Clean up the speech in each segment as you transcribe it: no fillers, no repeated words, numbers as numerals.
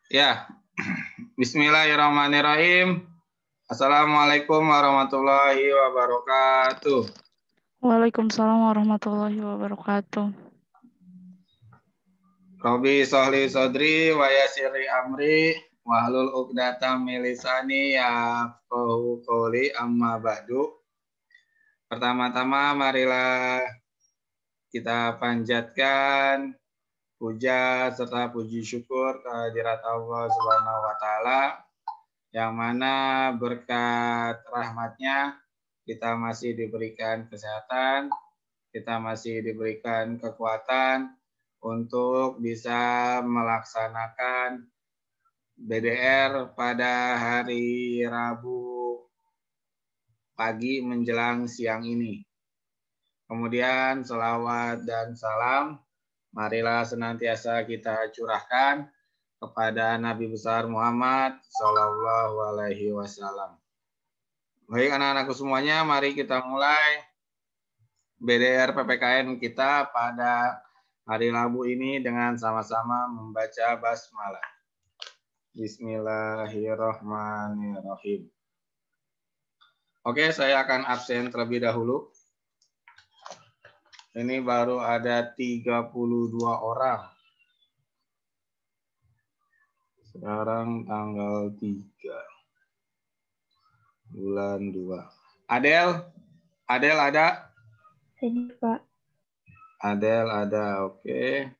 Ya, Bismillahirrahmanirrahim. Assalamualaikum warahmatullahi wabarakatuh. Waalaikumsalam warahmatullahi wabarakatuh. Robi sohli sodri wa yasiri amri wahlul uqdatam min lisani yafqahu qouli amma ba'du. Pertama-tama marilah kita panjatkan puja serta puji syukur kehadirat Allah Subhanahu wa taala yang mana berkat rahmatnya kita masih diberikan kesehatan, kita masih diberikan kekuatan untuk bisa melaksanakan BDR pada hari Rabu pagi menjelang siang ini. Kemudian selawat dan salam marilah senantiasa kita curahkan kepada Nabi besar Muhammad Sallallahu Alaihi Wasallam. Baik anak-anakku semuanya, mari kita mulai BDR PPKN kita pada hari Rabu ini dengan sama-sama membaca basmalah. Bismillahirrahmanirrahim. Oke, saya akan absen terlebih dahulu. Ini baru ada 32 orang. Sekarang tanggal 3 bulan 2. Adel ada? Ini Pak. Adel ada, oke.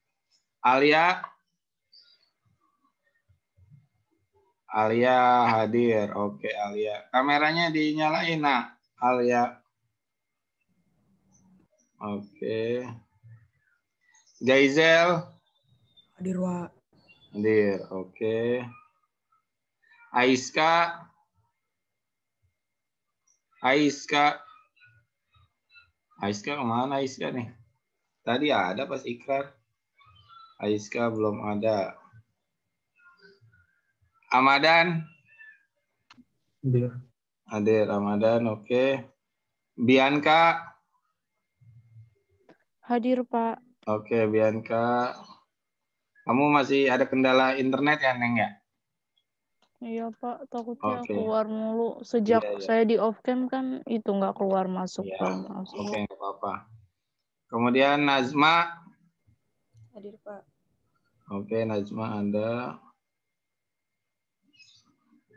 Alia hadir, oke Alia. Kameranya dinyalain, nah, Alia. Oke. Jaizel Hadir Pak. hadir, oke. Aiska kemana Aiska nih? Tadi ada pas ikrar. Aiska belum ada. Amadan hadir, Amadan, oke. Bianca Hadir, Pak. oke, Bianca. Kamu masih ada kendala internet ya, Neng ya? Iya, Pak. Takutnya Oke. keluar mulu. Sejak Iya. saya di off cam kan itu nggak keluar masuk. Iya, Keluar masuk. oke, nggak apa-apa. Kemudian Nazma. Hadir Pak. Oke, Najma ada.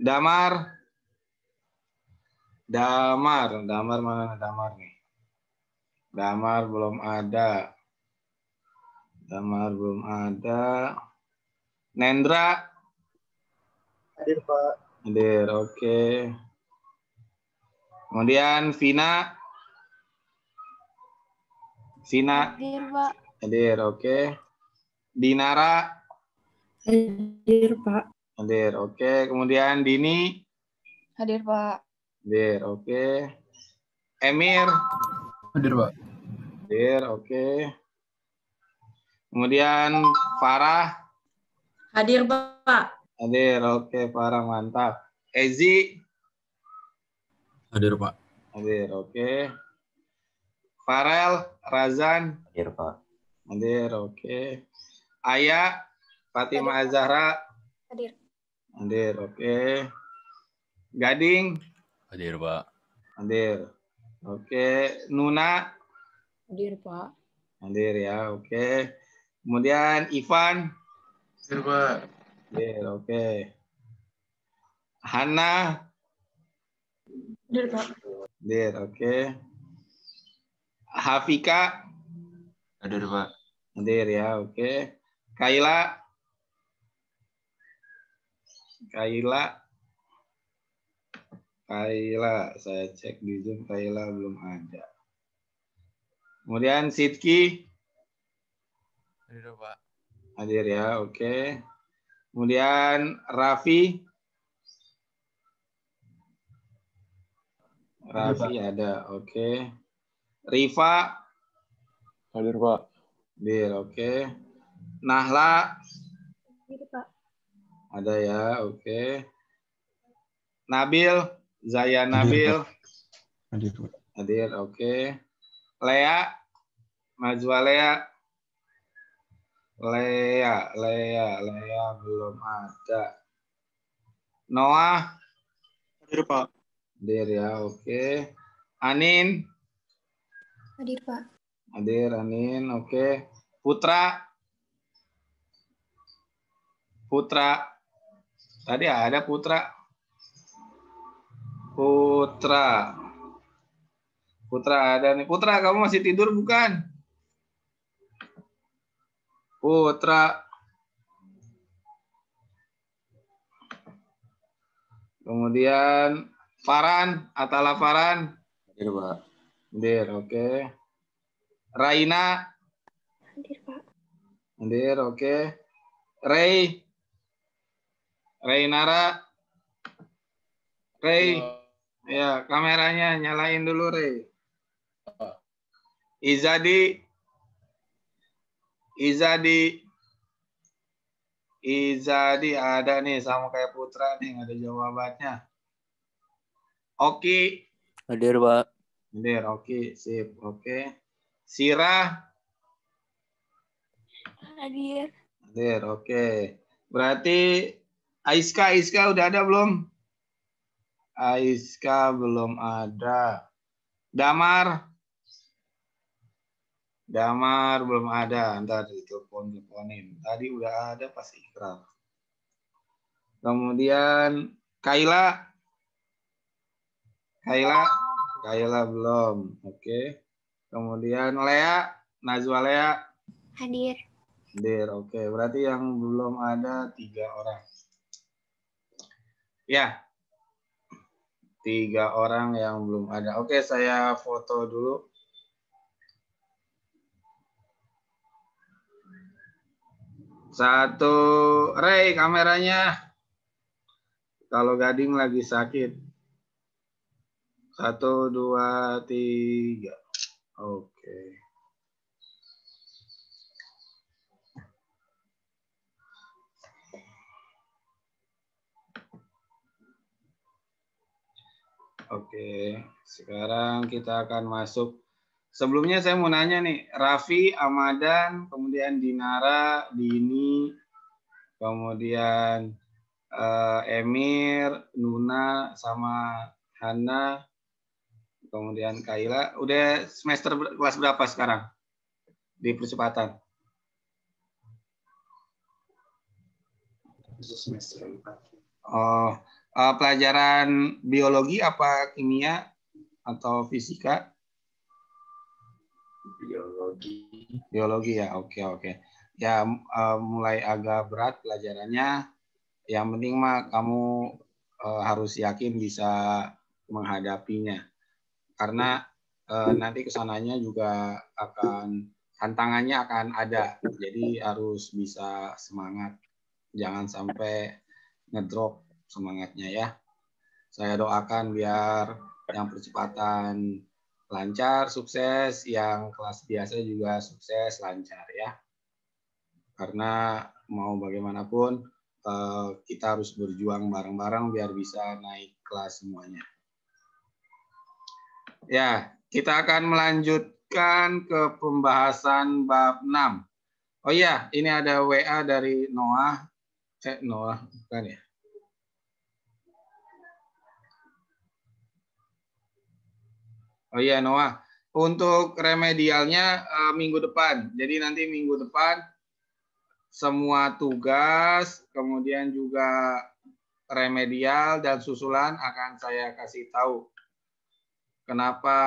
Damar mana Damar nih? Damar belum ada. Nendra Hadir Pak. hadir, oke. Kemudian Vina Hadir Pak. hadir, oke. Dinara Hadir Pak. hadir, oke. Kemudian Dini Hadir Pak. hadir, oke. Emir Hadir Pak. hadir, oke. Kemudian Farah Hadir Pak. hadir, oke. Farah mantap. Ezi Hadir Pak. hadir, oke. Farel Razan Hadir Pak. hadir, oke. Ayah Fatimah Azahra Hadir. hadir, oke. Gading Hadir Pak. hadir, oke. Nuna Hadir Pak. hadir ya, oke. Kemudian Ivan Hadir Pak. hadir, oke. Hana Hadir Pak. hadir, oke. Hafika Hadir Pak. hadir ya, oke. Kaila saya cek di Zoom, Kaila belum ada. Kemudian Sidki Hadir Pak. hadir ya, oke. Kemudian Raffi ada, oke. Rifa Hadir Pak. hadir, oke. Nahla Hadir Pak. ada ya, oke. Nabil Zaya Nabil Hadir Pak. hadir, oke. Lea Najwa Lea Lea belum ada. Noah? Hadir, Pak. Hadir ya, oke. Anin? Hadir, Pak. Hadir, Anin, oke. Putra? Putra? Tadi ada Putra. Putra ada nih. Putra, kamu masih tidur bukan? Putra. Kemudian Farhan, Atala Farhan. Hadir, Pak. Hadir, oke. Raina. Hadir, Pak. Hadir, oke. Rainara. Ray. Ya, kameranya nyalain dulu, Ray. Izadi ada nih sama kayak Putra nih, ada jawabannya. Oki. Hadir, Pak. Hadir, Oki, sip, oke. Sira. Hadir. Hadir, oke. Berarti Aiska udah ada belum? Aiska belum ada. Damar belum ada. Ntar diteleponin. Tadi udah ada pas ikrar. Kemudian Kaila belum. Oke. Kemudian Najwa Lea. Hadir. Hadir, oke. Berarti yang belum ada 3 orang. Ya. 3 orang yang belum ada. Oke, saya foto dulu. Satu, Ray kameranya. Kalau Gading lagi sakit. 1, 2, 3. Oke. Oke, sekarang kita akan masuk. Sebelumnya saya mau nanya nih, Raffi, Amadan, kemudian Dinara, Dini, kemudian Emir, Nuna, sama Hana, kemudian Kaila. Udah semester kelas berapa sekarang di percepatan? Semester 4. Oh, pelajaran biologi apa kimia atau fisika? Biologi ya, oke. Ya mulai agak berat pelajarannya. Yang penting mah kamu harus yakin bisa menghadapinya. Karena nanti kesananya juga tantangannya akan ada. Jadi harus bisa semangat. Jangan sampai ngedrop semangatnya ya. Saya doakan biar yang percepatan lancar, sukses, yang kelas biasa juga sukses, lancar ya. Karena mau bagaimanapun kita harus berjuang bareng-bareng biar bisa naik kelas semuanya. Ya, kita akan melanjutkan ke pembahasan bab 6. Oh iya, ini ada WA dari Noah. Noah bukan ya? Oh iya Noah, untuk remedialnya minggu depan. Jadi nanti minggu depan semua tugas, kemudian juga remedial dan susulan akan saya kasih tahu. Kenapa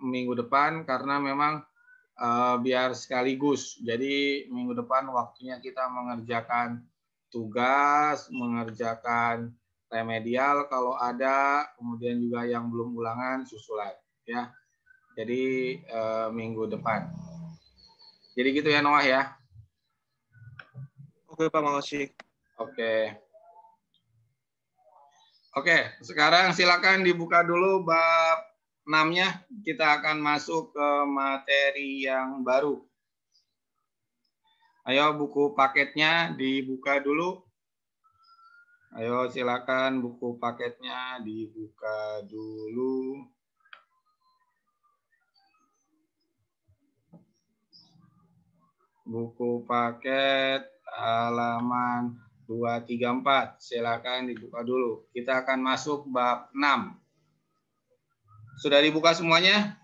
minggu depan? Karena memang biar sekaligus. Jadi minggu depan waktunya kita mengerjakan tugas, mengerjakan remedial kalau ada, kemudian juga yang belum ulangan susulan ya. Jadi minggu depan. Jadi gitu ya Noah ya. Oke, Pak, makasih. Oke, sekarang silakan dibuka dulu bab 6-nya. Kita akan masuk ke materi yang baru. Ayo buku paketnya dibuka dulu. Ayo silakan buku paketnya dibuka dulu. buku paket halaman 234. Silakan dibuka dulu. Kita akan masuk bab 6. Sudah dibuka semuanya?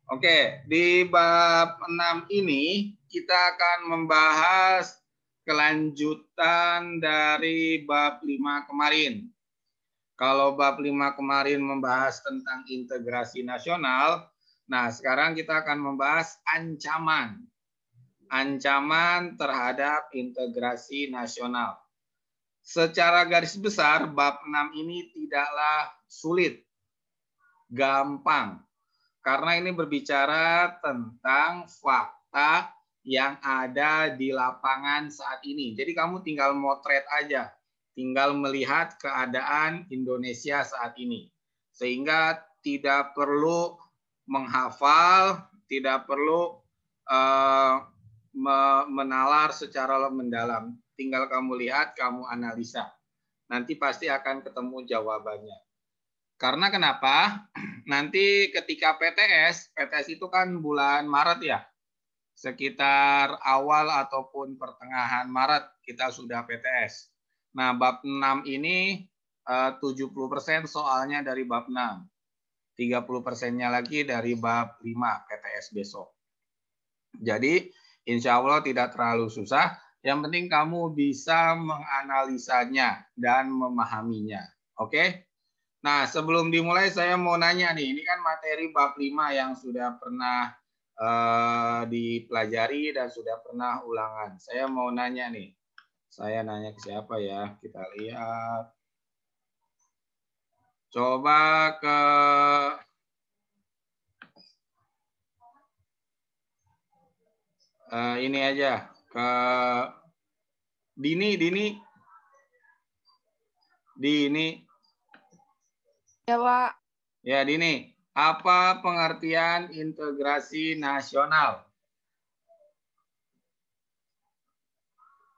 Oke, di bab 6 ini kita akan membahas kelanjutan dari bab 5 kemarin. Kalau bab 5 kemarin membahas tentang integrasi nasional, nah sekarang kita akan membahas ancaman. Ancaman terhadap integrasi nasional. Secara garis besar, bab 6 ini tidaklah sulit, gampang. Karena ini berbicara tentang fakta yang ada di lapangan saat ini. Jadi kamu tinggal motret aja. Tinggal melihat keadaan Indonesia saat ini. Sehingga tidak perlu menghafal, tidak perlu menalar secara mendalam. Tinggal kamu lihat, kamu analisa. Nanti pasti akan ketemu jawabannya. Karena kenapa? Nanti ketika PTS itu kan bulan Maret ya. Sekitar awal ataupun pertengahan Maret kita sudah PTS. Nah, bab 6 ini 70% soalnya dari bab 6. 30%-nya lagi dari bab 5 PTS besok. Jadi, insya Allah tidak terlalu susah. Yang penting kamu bisa menganalisanya dan memahaminya. Oke? Nah, sebelum dimulai saya mau nanya nih. Ini kan materi bab 5 yang sudah pernah dipelajari dan sudah pernah ulangan. Saya mau nanya nih. Saya nanya ke siapa ya? Kita lihat. Coba ke ini aja. Ke Dini. Ya, Pak. Ya, Dini. Apa pengertian integrasi nasional?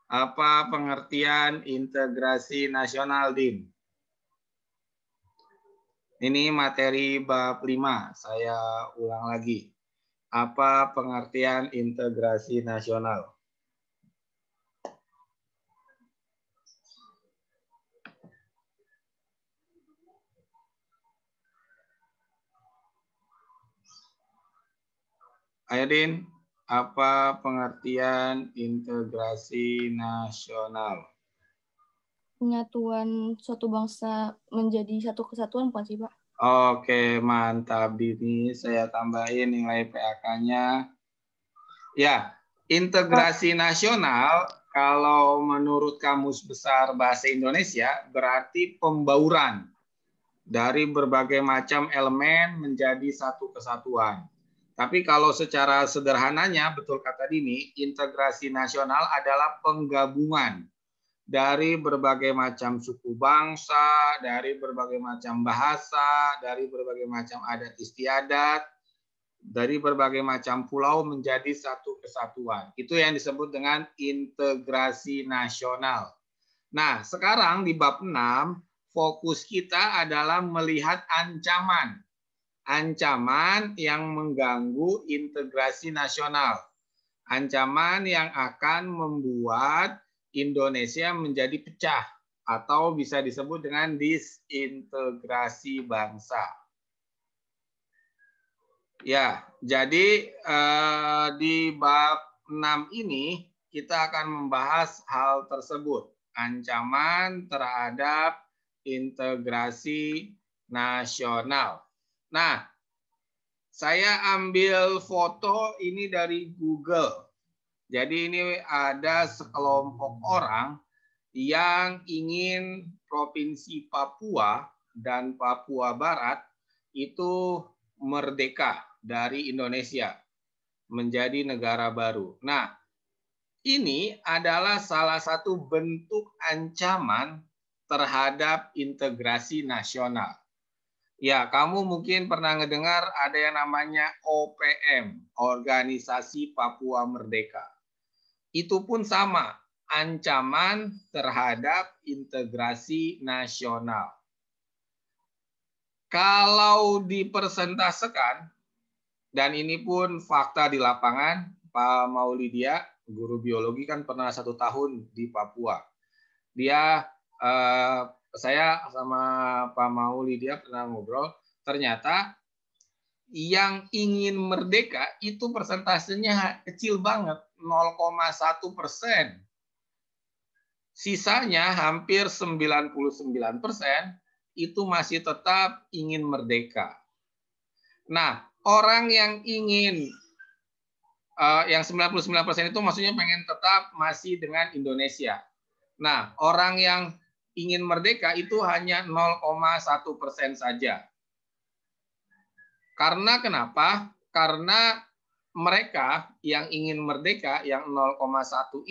Apa pengertian integrasi nasional, Din? Ini materi bab 5. Saya ulang lagi. Apa pengertian integrasi nasional? Ayo, Din. Apa pengertian integrasi nasional? Penyatuan suatu bangsa menjadi satu kesatuan, bukan sih, Pak? Oke, mantap, Dini. Saya tambahin nilai PAK-nya. Ya, integrasi nasional, kalau menurut Kamus Besar Bahasa Indonesia, berarti pembauran dari berbagai macam elemen menjadi satu kesatuan. Tapi kalau secara sederhananya, betul kata Dini, integrasi nasional adalah penggabungan dari berbagai macam suku bangsa, dari berbagai macam bahasa, dari berbagai macam adat istiadat, dari berbagai macam pulau menjadi satu kesatuan. Itu yang disebut dengan integrasi nasional. Nah, sekarang di bab 6, fokus kita adalah melihat ancaman. Ancaman yang mengganggu integrasi nasional. Ancaman yang akan membuat Indonesia menjadi pecah atau bisa disebut dengan disintegrasi bangsa. Ya, jadi di bab 6 ini kita akan membahas hal tersebut. Ancaman terhadap integrasi nasional. Nah, saya ambil foto ini dari Google. Jadi ini ada sekelompok orang yang ingin Provinsi Papua dan Papua Barat itu merdeka dari Indonesia menjadi negara baru. Nah, ini adalah salah satu bentuk ancaman terhadap integrasi nasional. Ya, kamu mungkin pernah ngedengar ada yang namanya OPM, Organisasi Papua Merdeka. Itu pun sama, ancaman terhadap integrasi nasional. Kalau dipersentasekan, dan ini pun fakta di lapangan, Pak Maulidia, guru biologi kan pernah 1 tahun di Papua. Saya sama Pak Maulidia pernah ngobrol, ternyata yang ingin merdeka itu persentasenya kecil banget, 0,1%. Sisanya hampir 99% itu masih tetap ingin merdeka. Nah, orang yang ingin yang 99% itu maksudnya pengen tetap masih dengan Indonesia. Nah, orang yang ingin merdeka itu hanya 0,1% saja. Karena kenapa? Karena mereka yang ingin merdeka, yang 0,1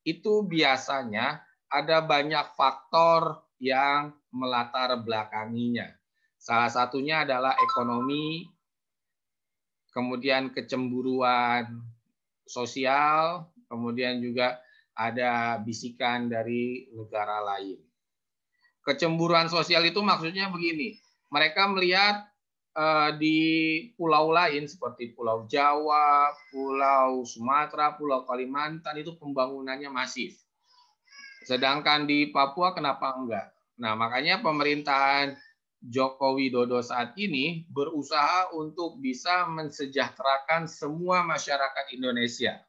itu biasanya ada banyak faktor yang melatar belakanginya. Salah satunya adalah ekonomi, kemudian kecemburuan sosial, kemudian juga ada bisikan dari negara lain. Kecemburuan sosial itu maksudnya begini, mereka melihat di pulau lain seperti Pulau Jawa, Pulau Sumatera, Pulau Kalimantan itu pembangunannya masif. Sedangkan di Papua kenapa enggak? Nah, makanya pemerintahan Joko Widodo saat ini berusaha untuk bisa mensejahterakan semua masyarakat Indonesia.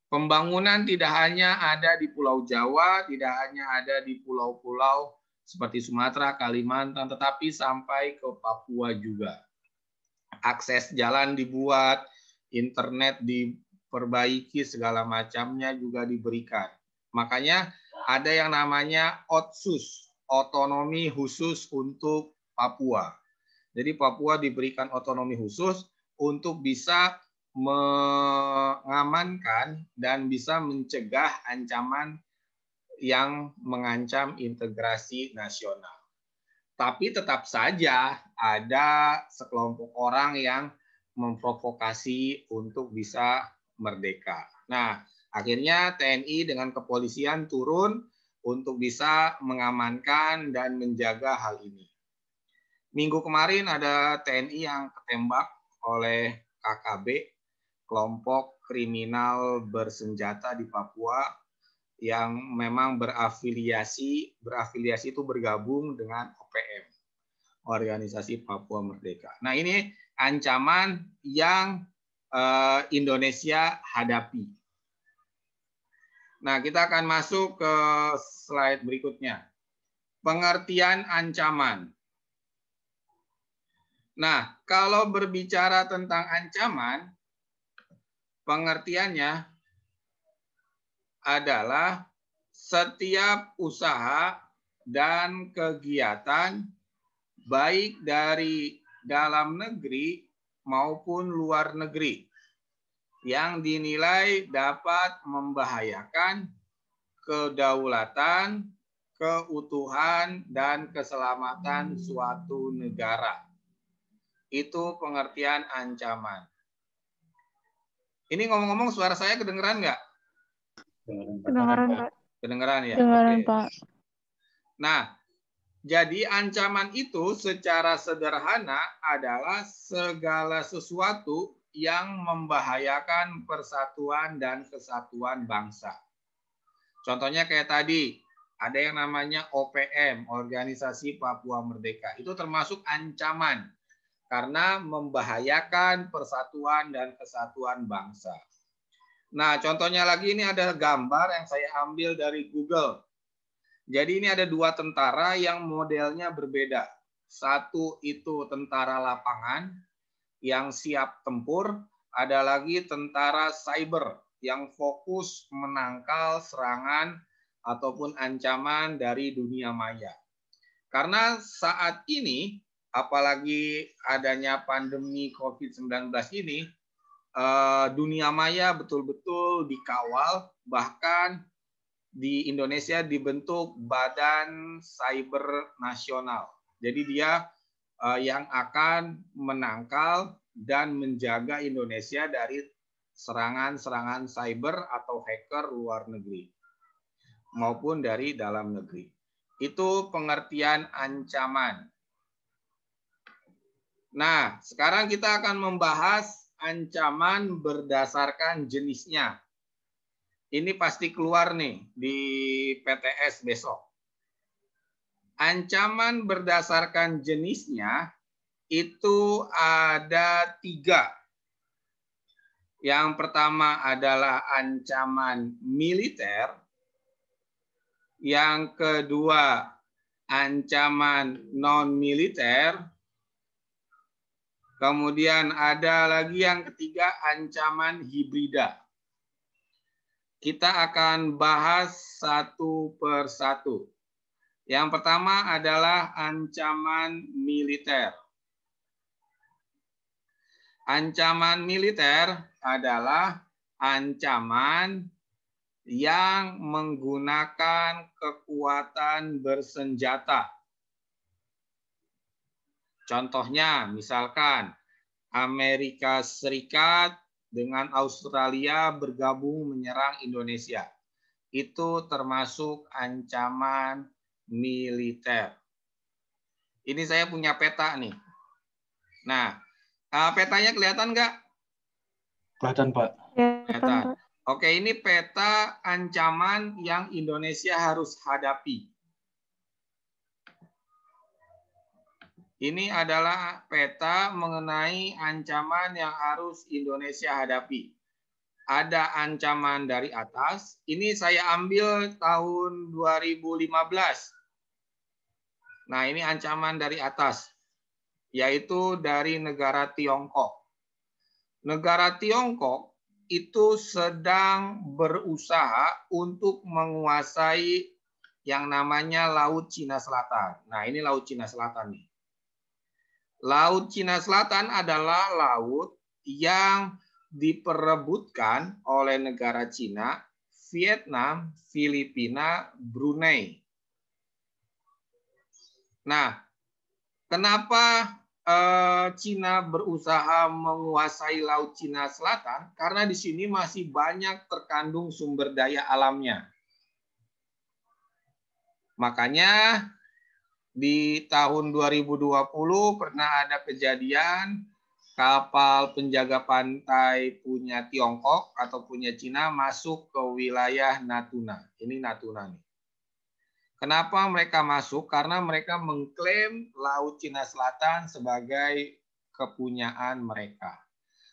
Pembangunan tidak hanya ada di Pulau Jawa, tidak hanya ada di pulau-pulau seperti Sumatera, Kalimantan, tetapi sampai ke Papua juga. Akses jalan dibuat, internet diperbaiki, segala macamnya juga diberikan. Makanya ada yang namanya OTSUS, otonomi khusus untuk Papua. Jadi Papua diberikan otonomi khusus untuk bisa mengamankan dan bisa mencegah ancaman yang mengancam integrasi nasional. Tapi tetap saja ada sekelompok orang yang memprovokasi untuk bisa merdeka. Nah, akhirnya TNI dengan kepolisian turun untuk bisa mengamankan dan menjaga hal ini. Minggu kemarin ada TNI yang ketembak oleh KKB, kelompok kriminal bersenjata di Papua, yang memang berafiliasi itu bergabung dengan OPM, Organisasi Papua Merdeka. Nah, ini ancaman yang Indonesia hadapi. Nah, kita akan masuk ke slide berikutnya. Pengertian ancaman. Nah, kalau berbicara tentang ancaman, pengertiannya adalah setiap usaha dan kegiatan baik dari dalam negeri maupun luar negeri yang dinilai dapat membahayakan kedaulatan, keutuhan, dan keselamatan suatu negara. Itu pengertian ancaman. Ini ngomong-ngomong suara saya kedengeran nggak? Kedengaran, Pak. Kedengeran ya? Kedengaran, Oke. Pak. Nah, jadi ancaman itu secara sederhana adalah segala sesuatu yang membahayakan persatuan dan kesatuan bangsa. Contohnya kayak tadi, ada yang namanya OPM, Organisasi Papua Merdeka. Itu termasuk ancaman karena membahayakan persatuan dan kesatuan bangsa. Nah, contohnya lagi ini ada gambar yang saya ambil dari Google. Jadi ini ada 2 tentara yang modelnya berbeda. Satu itu tentara lapangan yang siap tempur, ada lagi tentara cyber yang fokus menangkal serangan ataupun ancaman dari dunia maya. Karena saat ini, apalagi adanya pandemi COVID-19 ini, dunia maya betul-betul dikawal, bahkan di Indonesia dibentuk Badan Cyber Nasional. Jadi dia yang akan menangkal dan menjaga Indonesia dari serangan-serangan cyber atau hacker luar negeri maupun dari dalam negeri. Itu pengertian ancaman. Nah, sekarang kita akan membahas ancaman berdasarkan jenisnya. Ini pasti keluar nih di PTS besok. Ancaman berdasarkan jenisnya itu ada 3. Yang pertama adalah ancaman militer. Yang kedua, ancaman non-militer. Kemudian ada lagi yang ketiga, ancaman hibrida. Kita akan bahas satu per satu. Yang pertama adalah ancaman militer. Ancaman militer adalah ancaman yang menggunakan kekuatan bersenjata. Contohnya, misalkan Amerika Serikat dengan Australia bergabung menyerang Indonesia. Itu termasuk ancaman militer. Ini saya punya peta nih. Nah, petanya kelihatan nggak? Kelihatan, Pak. Kelihatan. Oke, ini peta ancaman yang Indonesia harus hadapi. Ini adalah peta mengenai ancaman yang harus Indonesia hadapi. Ada ancaman dari atas. Ini saya ambil tahun 2015. Nah, ini ancaman dari atas, yaitu dari negara Tiongkok. Negara Tiongkok itu sedang berusaha untuk menguasai yang namanya Laut Cina Selatan. Nah, ini Laut Cina Selatan nih. Laut Cina Selatan adalah laut yang diperebutkan oleh negara Cina, Vietnam, Filipina, Brunei. Nah, kenapa Cina berusaha menguasai Laut Cina Selatan? Karena di sini masih banyak terkandung sumber daya alamnya. Makanya di tahun 2020 pernah ada kejadian kapal penjaga pantai punya Tiongkok atau punya Cina masuk ke wilayah Natuna. Ini Natuna nih. Kenapa mereka masuk? Karena mereka mengklaim Laut Cina Selatan sebagai kepunyaan mereka.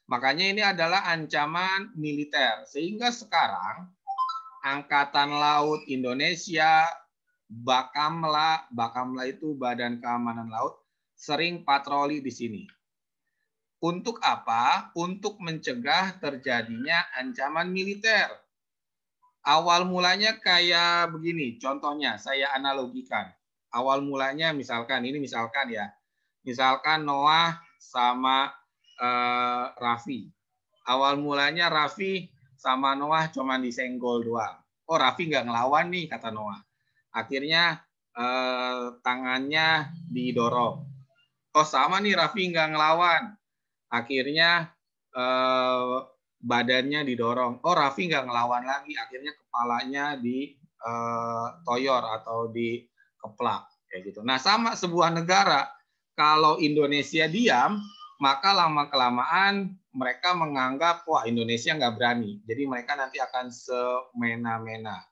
Makanya ini adalah ancaman militer. Sehingga sekarang Angkatan Laut Indonesia, Bakamla itu Badan Keamanan Laut, sering patroli di sini. Untuk apa? Untuk mencegah terjadinya ancaman militer. Awal mulanya kayak begini, contohnya saya analogikan. Awal mulanya misalkan ya. Misalkan Noah sama Raffi. Awal mulanya Raffi sama Noah cuma disenggol doang. Oh, Raffi nggak ngelawan nih, kata Noah. Akhirnya tangannya didorong. Oh, sama nih Raffi nggak ngelawan. Akhirnya badannya didorong. Oh, Raffi nggak ngelawan lagi. Akhirnya kepalanya ditoyor atau dikeplak. Kayak gitu. Nah, sama sebuah negara. Kalau Indonesia diam, maka lama-kelamaan mereka menganggap, wah Indonesia nggak berani. Jadi mereka nanti akan semena-mena.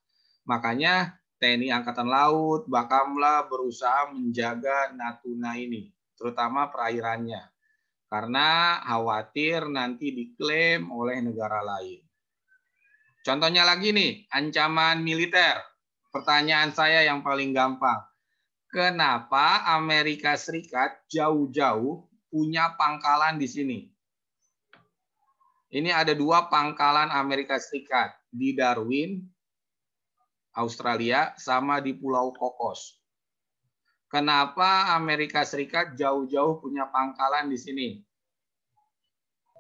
Makanya TNI Angkatan Laut, Bakamla berusaha menjaga Natuna ini, terutama perairannya. Karena khawatir nanti diklaim oleh negara lain. Contohnya lagi nih, ancaman militer. Pertanyaan saya yang paling gampang. Kenapa Amerika Serikat jauh-jauh punya pangkalan di sini? Ini ada 2 pangkalan Amerika Serikat. Di Darwin, Australia, sama di Pulau Cocos. Kenapa Amerika Serikat jauh-jauh punya pangkalan di sini?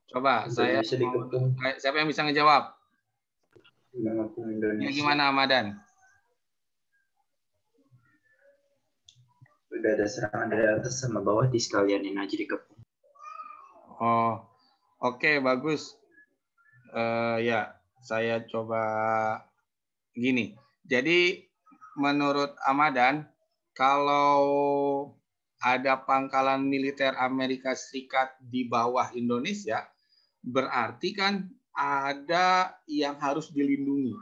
Coba siapa yang bisa ngejawab? Ya, gimana Ahmadan? Udah ada serangan dari atas sama bawah, di sekalianin aja dikepung. Oh, oke, bagus. Ya, saya coba gini. Jadi menurut Ahmadan, kalau ada pangkalan militer Amerika Serikat di bawah Indonesia, Berarti kan ada yang harus dilindungi.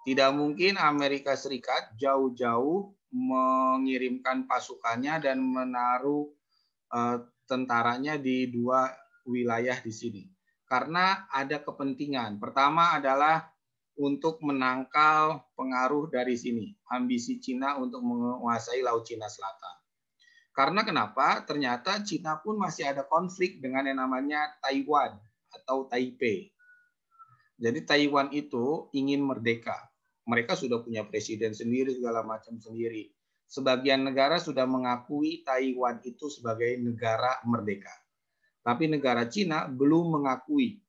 Tidak mungkin Amerika Serikat jauh-jauh mengirimkan pasukannya dan menaruh tentaranya di dua wilayah di sini. Karena ada kepentingan. Pertama adalah untuk menangkal pengaruh dari sini. Ambisi Cina untuk menguasai Laut Cina Selatan. Karena kenapa? Ternyata Cina pun masih ada konflik dengan yang namanya Taiwan atau Taipei. Jadi Taiwan itu ingin merdeka. Mereka sudah punya presiden sendiri, segala macam sendiri. Sebagian negara sudah mengakui Taiwan itu sebagai negara merdeka. Tapi negara Cina belum mengakui.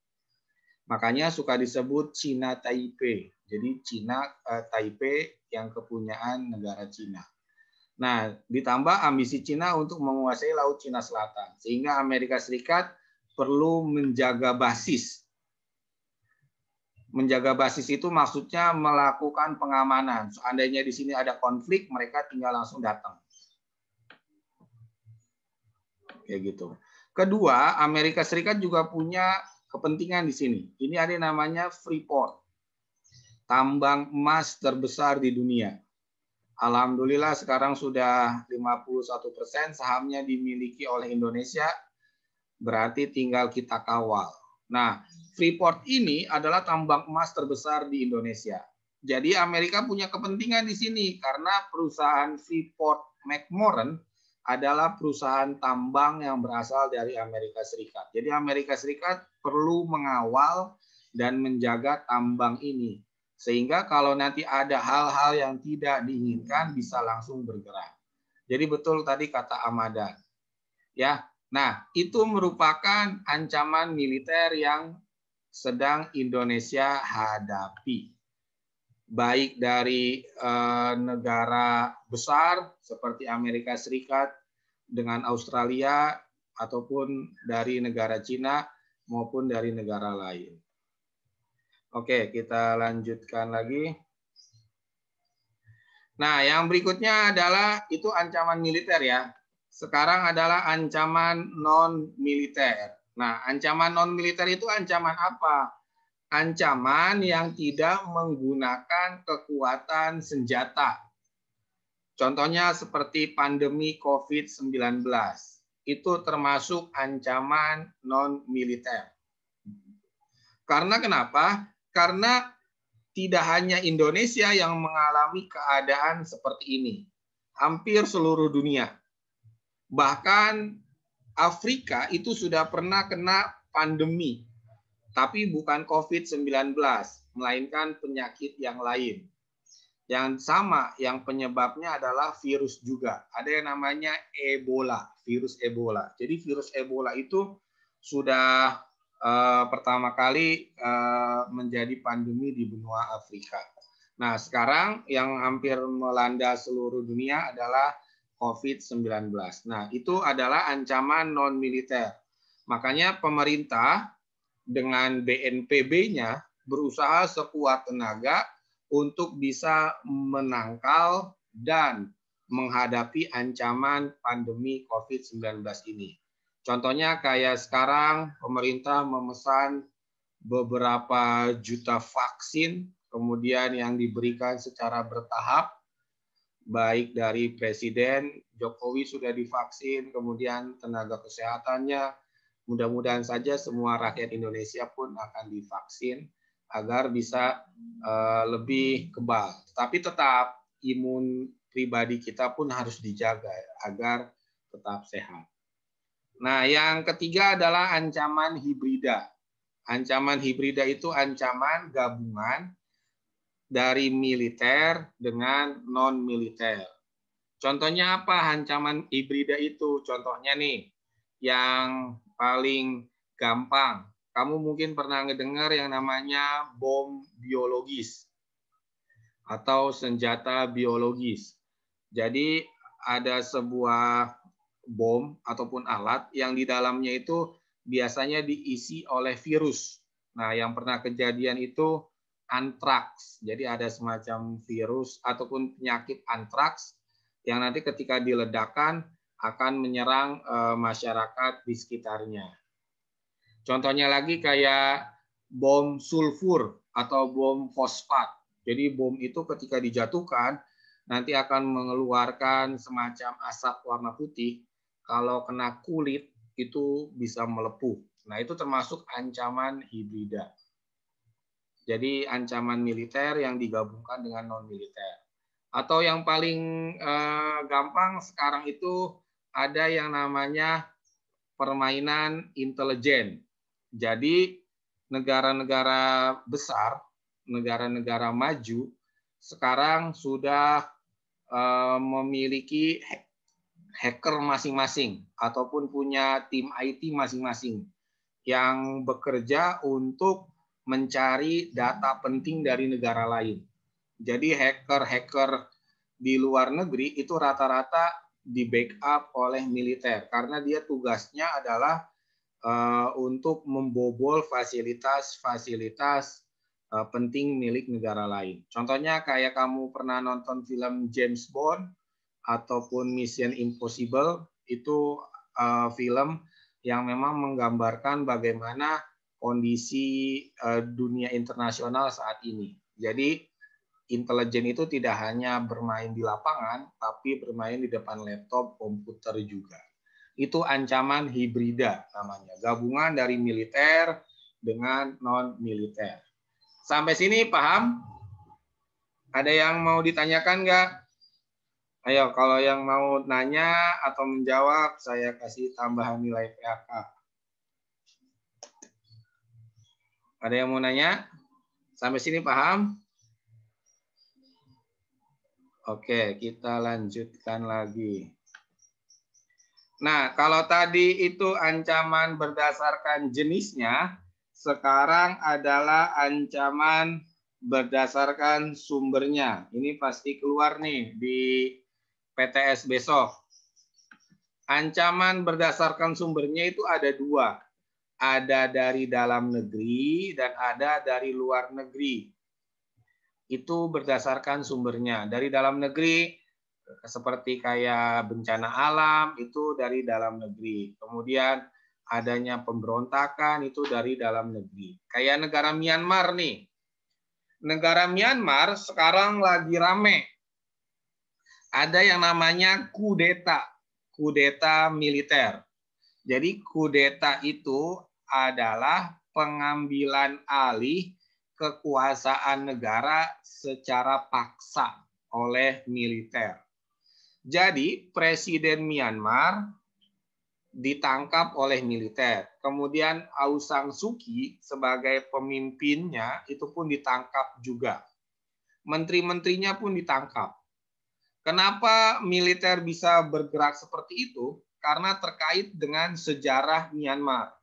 Makanya suka disebut Cina Taipei. Jadi Cina Taipei yang kepunyaan negara Cina. Nah, ditambah ambisi Cina untuk menguasai Laut Cina Selatan. Sehingga Amerika Serikat perlu menjaga basis. Menjaga basis itu maksudnya melakukan pengamanan. Seandainya di sini ada konflik, mereka tinggal langsung datang. Kayak gitu. Kedua, Amerika Serikat juga punya kepentingan di sini. Ini ada yang namanya Freeport. Tambang emas terbesar di dunia. Alhamdulillah sekarang sudah 51% sahamnya dimiliki oleh Indonesia. Berarti tinggal kita kawal. Nah, Freeport ini adalah tambang emas terbesar di Indonesia. Jadi Amerika punya kepentingan di sini karena perusahaan Freeport McMoran adalah perusahaan tambang yang berasal dari Amerika Serikat. Jadi Amerika Serikat perlu mengawal dan menjaga tambang ini. Sehingga kalau nanti ada hal-hal yang tidak diinginkan bisa langsung bergerak. Jadi betul tadi kata Amadan. Ya, nah itu merupakan ancaman militer yang sedang Indonesia hadapi. Baik dari negara besar seperti Amerika Serikat dengan Australia ataupun dari negara Cina maupun dari negara lain. Oke, kita lanjutkan lagi. Nah, yang berikutnya adalah itu ancaman militer ya. Sekarang adalah ancaman non-militer. Nah, ancaman non-militer itu ancaman apa? Ancaman yang tidak menggunakan kekuatan senjata. Contohnya seperti pandemi COVID-19. Itu termasuk ancaman non-militer. Karena kenapa? Karena tidak hanya Indonesia yang mengalami keadaan seperti ini. Hampir seluruh dunia. Bahkan Afrika itu sudah pernah kena pandemi. Tapi bukan COVID-19, melainkan penyakit yang lain. Yang sama, yang penyebabnya adalah virus juga. Ada yang namanya Ebola, virus Ebola. Jadi virus Ebola itu sudah pertama kali menjadi pandemi di benua Afrika. Nah, sekarang yang hampir melanda seluruh dunia adalah COVID-19. Nah, itu adalah ancaman non-militer. Makanya pemerintah dengan BNPB-nya berusaha sekuat tenaga untuk bisa menangkal dan menghadapi ancaman pandemi COVID-19 ini. Contohnya kayak sekarang pemerintah memesan beberapa juta vaksin, kemudian yang diberikan secara bertahap, baik dari Presiden Jokowi sudah divaksin, kemudian tenaga kesehatannya, mudah-mudahan saja semua rakyat Indonesia pun akan divaksin agar bisa lebih kebal. Tapi tetap imun pribadi kita pun harus dijaga agar tetap sehat. Nah, yang ketiga adalah ancaman hibrida. Ancaman hibrida itu ancaman gabungan dari militer dengan non-militer. Contohnya apa ancaman hibrida itu? Contohnya nih, yang paling gampang. Kamu mungkin pernah ngedengar yang namanya bom biologis atau senjata biologis. Jadi ada sebuah bom ataupun alat yang di dalamnya itu biasanya diisi oleh virus. Nah, yang pernah kejadian itu antraks. Jadi ada semacam virus ataupun penyakit antraks yang nanti ketika diledakkan akan menyerang masyarakat di sekitarnya. Contohnya lagi kayak bom sulfur atau bom fosfat. Jadi bom itu ketika dijatuhkan nanti akan mengeluarkan semacam asap warna putih. Kalau kena kulit itu bisa melepuh. Nah, itu termasuk ancaman hibrida. Jadi ancaman militer yang digabungkan dengan non-militer. Atau yang paling gampang sekarang itu ada yang namanya permainan intelijen. Jadi negara-negara besar, negara-negara maju sekarang sudah memiliki hacker masing-masing ataupun punya tim IT masing-masing yang bekerja untuk mencari data penting dari negara lain. Jadi hacker-hacker di luar negeri itu rata-rata di backup oleh militer karena dia tugasnya adalah untuk membobol fasilitas-fasilitas penting milik negara lain. Contohnya kayak kamu pernah nonton film James Bond ataupun Mission Impossible, itu film yang memang menggambarkan bagaimana kondisi dunia internasional saat ini. Jadi intelijen itu tidak hanya bermain di lapangan, tapi bermain di depan laptop, komputer juga. Itu ancaman hibrida namanya, gabungan dari militer dengan non-militer. Sampai sini paham? Ada yang mau ditanyakan nggak? Ayo, kalau yang mau nanya atau menjawab, saya kasih tambahan nilai PAK. Ada yang mau nanya? Sampai sini paham? Oke, kita lanjutkan lagi. Nah, kalau tadi itu ancaman berdasarkan jenisnya, sekarang adalah ancaman berdasarkan sumbernya. Ini pasti keluar nih di PTS besok. Ancaman berdasarkan sumbernya itu ada dua. Ada dari dalam negeri dan ada dari luar negeri. Itu berdasarkan sumbernya. Dari dalam negeri seperti kayak bencana alam itu dari dalam negeri. Kemudian adanya pemberontakan itu dari dalam negeri. Kayak negara Myanmar nih. Negara Myanmar sekarang lagi rame. Ada yang namanya kudeta militer. Jadi kudeta itu adalah pengambilan alih kekuasaan negara secara paksa oleh militer. Jadi Presiden Myanmar ditangkap oleh militer. Kemudian Aung San Suu Kyi sebagai pemimpinnya itu pun ditangkap juga. Menteri-menterinya pun ditangkap. Kenapa militer bisa bergerak seperti itu? Karena terkait dengan sejarah Myanmar.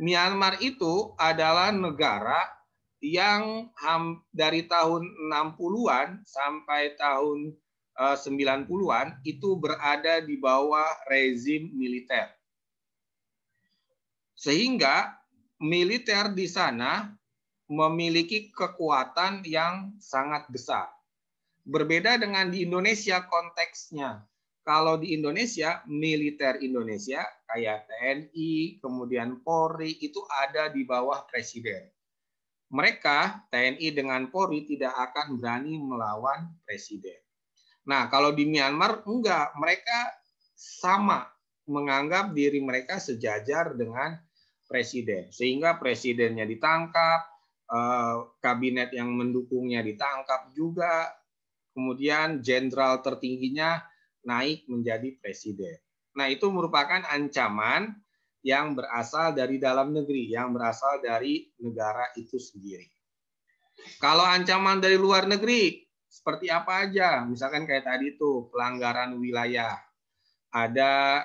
Myanmar itu adalah negara yang dari tahun 60-an sampai tahun 90-an itu berada di bawah rezim militer. Sehingga militer di sana memiliki kekuatan yang sangat besar. Berbeda dengan di Indonesia konteksnya. Kalau di Indonesia, militer Indonesia kayak TNI, kemudian Polri itu ada di bawah presiden. Mereka, TNI dengan Polri tidak akan berani melawan presiden. Nah, kalau di Myanmar enggak, mereka sama menganggap diri mereka sejajar dengan presiden. Sehingga presidennya ditangkap, kabinet yang mendukungnya ditangkap juga, kemudian jenderal tertingginya naik menjadi presiden. Nah, itu merupakan ancaman yang berasal dari dalam negeri, yang berasal dari negara itu sendiri. Kalau ancaman dari luar negeri, seperti apa aja? Misalkan kayak tadi tuh, pelanggaran wilayah. Ada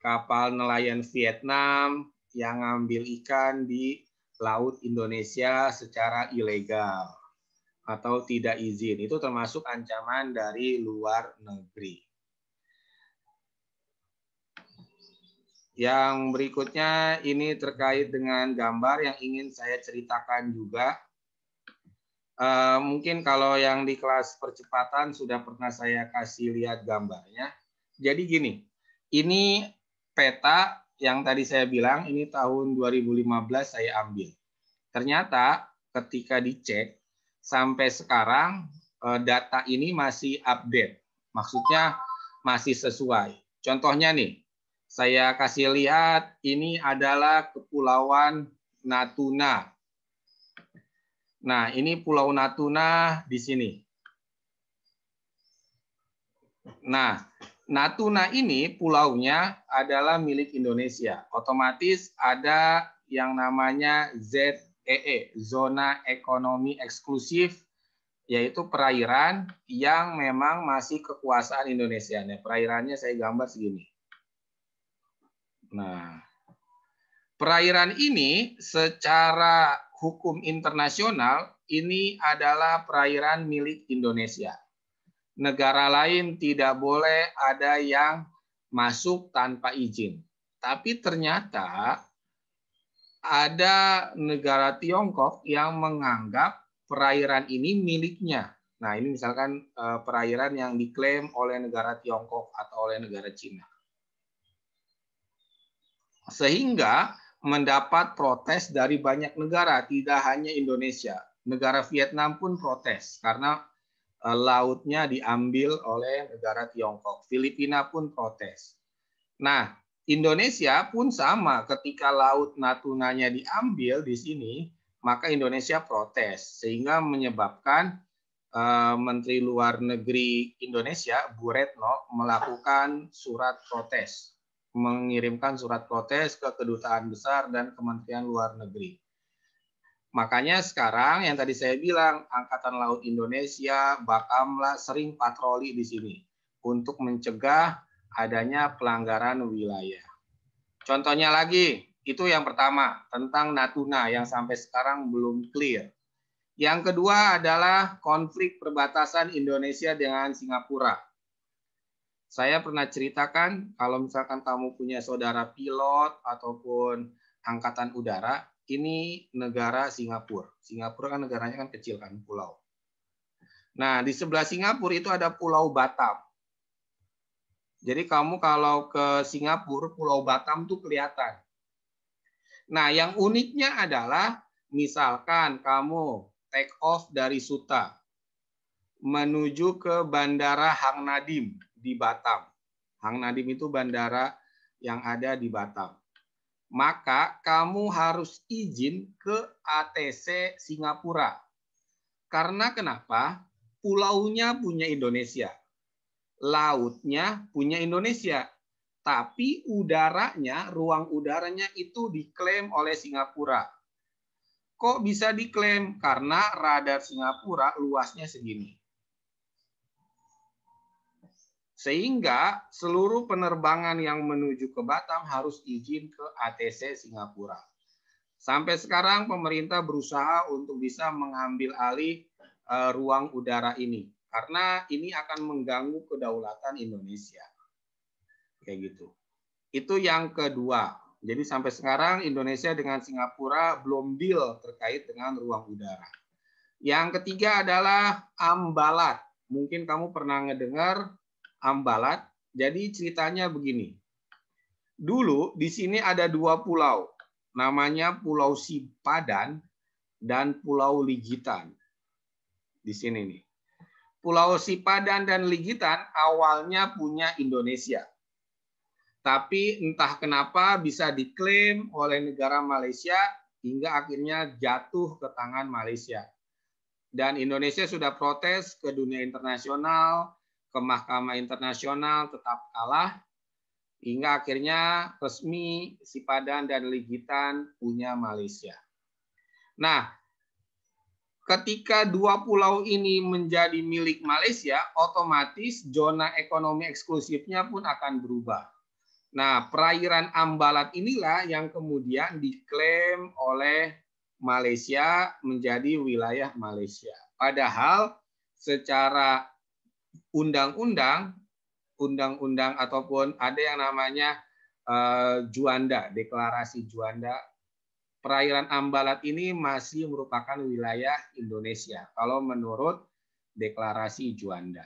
kapal nelayan Vietnam yang ngambil ikan di Laut Indonesia secara ilegal atau tidak izin. Itu termasuk ancaman dari luar negeri. Yang berikutnya ini terkait dengan gambar yang ingin saya ceritakan juga. Mungkin kalau yang di kelas percepatan sudah pernah saya kasih lihat gambarnya. Jadi gini, ini peta yang tadi saya bilang ini tahun 2015 saya ambil. Ternyata ketika dicek sampai sekarang data ini masih update. Maksudnya masih sesuai. Contohnya nih, saya kasih lihat ini adalah Kepulauan Natuna. Nah, ini Pulau Natuna di sini. Nah, Natuna ini pulaunya adalah milik Indonesia. Otomatis ada yang namanya ZEE, Zona Ekonomi Eksklusif, yaitu perairan yang memang masih kekuasaan Indonesia. Nah, perairannya saya gambar segini. Nah, perairan ini secara hukum internasional ini adalah perairan milik Indonesia. Negara lain tidak boleh ada yang masuk tanpa izin. Tapi ternyata ada negara Tiongkok yang menganggap perairan ini miliknya. Nah, ini misalkan perairan yang diklaim oleh negara Tiongkok atau oleh negara Cina. Sehingga mendapat protes dari banyak negara, tidak hanya Indonesia. Negara Vietnam pun protes karena lautnya diambil oleh negara Tiongkok. Filipina pun protes. Nah, Indonesia pun sama, ketika laut Natunanya diambil di sini, maka Indonesia protes, sehingga menyebabkan Menteri Luar Negeri Indonesia, Bu Retno, melakukan surat protes, mengirimkan surat protes ke Kedutaan Besar dan Kementerian Luar Negeri. Makanya sekarang yang tadi saya bilang, Angkatan Laut Indonesia, Bakamla sering patroli di sini untuk mencegah adanya pelanggaran wilayah. Contohnya lagi, itu yang pertama, tentang Natuna yang sampai sekarang belum clear. Yang kedua adalah konflik perbatasan Indonesia dengan Singapura. Saya pernah ceritakan, kalau misalkan kamu punya saudara pilot ataupun angkatan udara, ini negara Singapura. Singapura kan negaranya kan kecil kan, pulau. Nah, di sebelah Singapura itu ada Pulau Batam. Jadi kamu kalau ke Singapura, Pulau Batam tuh kelihatan. Nah, yang uniknya adalah misalkan kamu take off dari Suta menuju ke Bandara Hang Nadim di Batam. Hang Nadim itu bandara yang ada di Batam. Maka kamu harus izin ke ATC Singapura. Karena kenapa? Pulaunya punya Indonesia. Lautnya punya Indonesia. Tapi udaranya, ruang udaranya itu diklaim oleh Singapura. Kok bisa diklaim? Karena radar Singapura luasnya segini. Sehingga seluruh penerbangan yang menuju ke Batam harus izin ke ATC Singapura. Sampai sekarang pemerintah berusaha untuk bisa mengambil alih ruang udara ini. Karena ini akan mengganggu kedaulatan Indonesia. Kayak gitu. Itu yang kedua. Jadi sampai sekarang Indonesia dengan Singapura belum deal terkait dengan ruang udara. Yang ketiga adalah Ambalat. Mungkin kamu pernah ngedengar Ambalat. Jadi ceritanya begini. Dulu di sini ada dua pulau. Namanya Pulau Sipadan dan Pulau Ligitan. Di sini nih. Pulau Sipadan dan Ligitan awalnya punya Indonesia. Tapi entah kenapa bisa diklaim oleh negara Malaysia hingga akhirnya jatuh ke tangan Malaysia. Dan Indonesia sudah protes ke dunia internasional, ke Mahkamah Internasional tetap kalah, hingga akhirnya resmi Sipadan dan Ligitan punya Malaysia. Nah, ketika dua pulau ini menjadi milik Malaysia, otomatis zona ekonomi eksklusifnya pun akan berubah. Nah, perairan Ambalat inilah yang kemudian diklaim oleh Malaysia menjadi wilayah Malaysia. Padahal secara undang-undang ataupun ada yang namanya Juanda, deklarasi Juanda, perairan Ambalat ini masih merupakan wilayah Indonesia kalau menurut deklarasi Juanda.